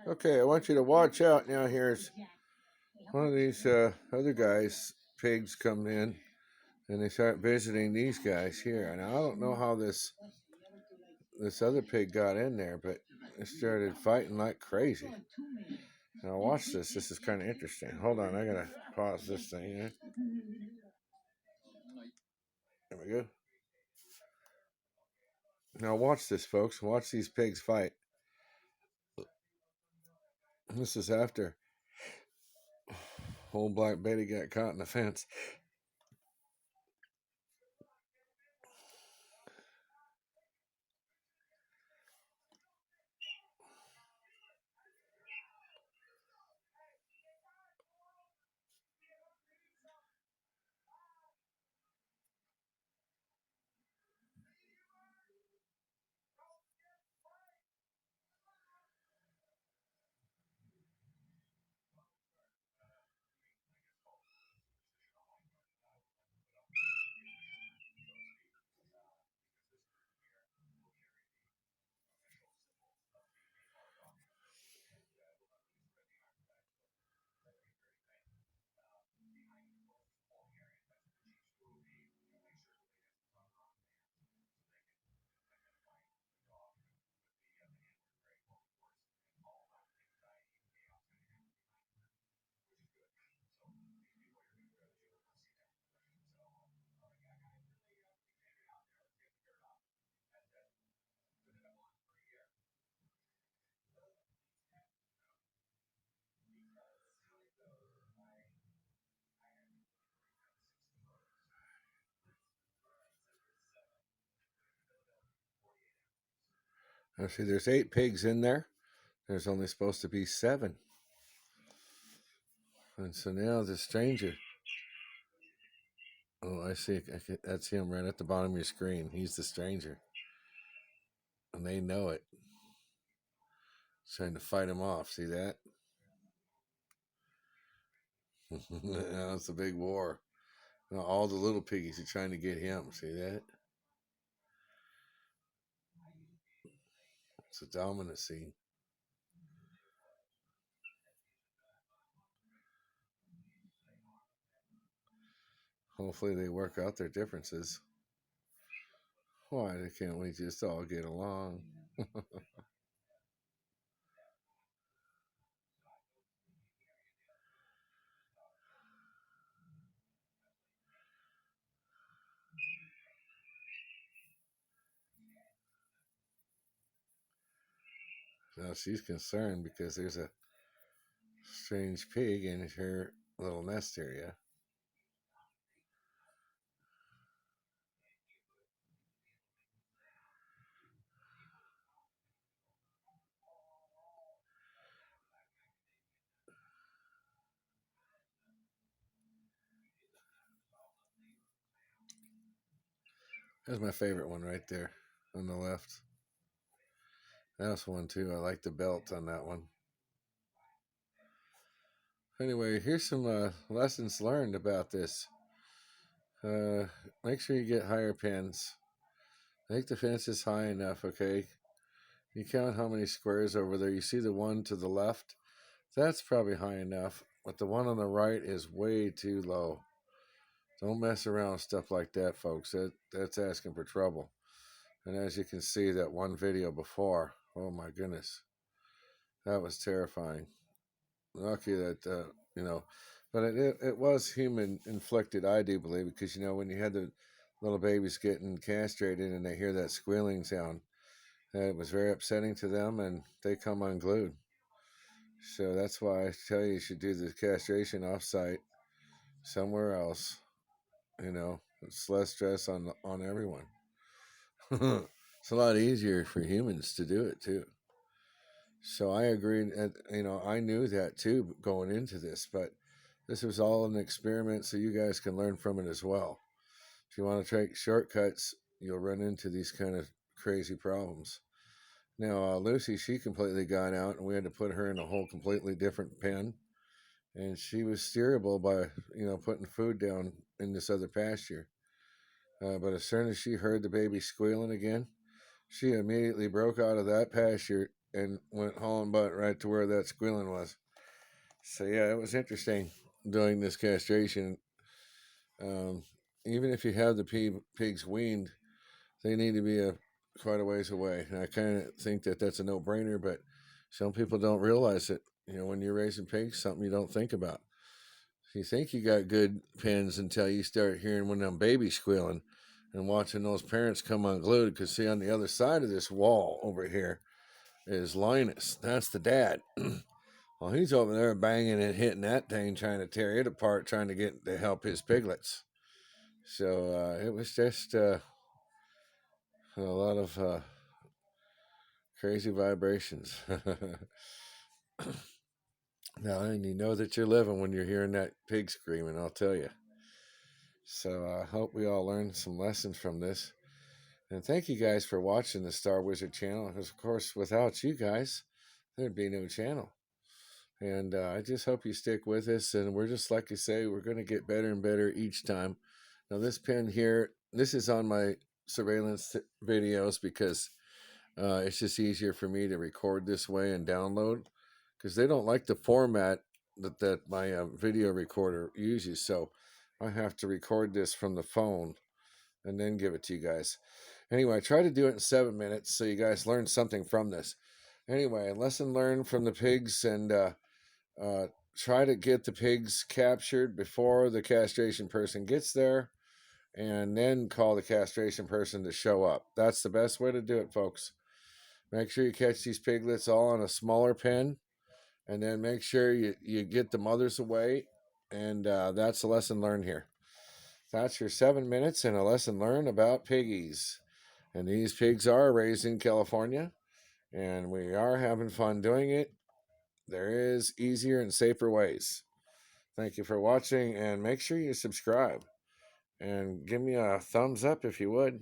Okay, I want you to watch out now. Here's one of these other guys, pigs, come in and they start visiting these guys here. And I don't know how this other pig got in there, but it started fighting like crazy. Now watch this. This is kind of interesting. Hold on, I gotta pause this thing here. There we go. Now watch this, folks. Watch these pigs fight. This is after old Black Betty got caught in the fence. Now see, there's 8 pigs in there. There's only supposed to be 7. And so now the stranger. Oh, I see. That's him right at the bottom of your screen. He's the stranger. And they know it. Trying to fight him off. See that? Now it's a big war. Now all the little piggies are trying to get him. See that? It's a dominancy. Hopefully they work out their differences. Why can't we just all get along? Now she's concerned because there's a strange pig in her little nest area. That's my favorite one right there on the left. That's one too. I like the belt on that one. Anyway, here's some lessons learned about this. Uh, Make sure you get higher pins. Make the fences high enough, okay? You count how many squares over there. You see the one to the left? That's probably high enough, but the one on the right is way too low. Don't mess around with stuff like that, folks. That's asking for trouble. And as you can see, that one video before, oh my goodness, that was terrifying. Lucky that but it was human inflicted, I do believe, because when you had the little babies getting castrated and they hear that squealing sound, it was very upsetting to them, and they come unglued. So that's why I tell you should do the castration off-site somewhere else. It's less stress on everyone. It's a lot easier for humans to do it too. So I agreed, and I knew that too going into this, but this was all an experiment, so you guys can learn from it as well. If you want to take shortcuts, you'll run into these kind of crazy problems. Now, Lucy, she completely got out, and we had to put her in a whole completely different pen, and she was steerable by putting food down in this other pasture. But as soon as she heard the baby squealing again, she immediately broke out of that pasture and went hauling butt right to where that squealing was. So yeah, it was interesting doing this castration. Um, Even if you have the pigs weaned, they need to be quite a ways away. And I kind of think that that's a no-brainer, but some people don't realize it. When you're raising pigs, something you don't think about. You think you got good pens until you start hearing one of them babies squealing and watching those parents come unglued. Because, see, on the other side of this wall over here is Linus. That's the dad. Well, he's over there banging and hitting that thing, trying to tear it apart, trying to get to help his piglets. So it was just a lot of crazy vibrations. Now, and you know that you're living when you're hearing that pig screaming, I'll tell you. So I hope we all learned some lessons from this. And thank you guys for watching the Star Wizard channel. Because, of course, without you guys, there'd be no channel. And I just hope you stick with us. And we're just, like you say, we're going to get better and better each time. Now, this pen here, this is on my surveillance videos because it's just easier for me to record this way and download. Because they don't like the format that my video recorder uses. So I have to record this from the phone and then give it to you guys. Anyway, I try to do it in 7 minutes so you guys learn something from this. Anyway, lesson learned from the pigs, and try to get the pigs captured before the castration person gets there, and then call the castration person to show up. That's the best way to do it, folks. Make sure you catch these piglets all in a smaller pen, and then make sure you get the mothers away, and that's the lesson learned here. That's your 7 minutes and a lesson learned about piggies. And these pigs are raised in California, and we are having fun doing it. There is easier and safer ways. Thank you for watching, and make sure you subscribe and give me a thumbs up if you would.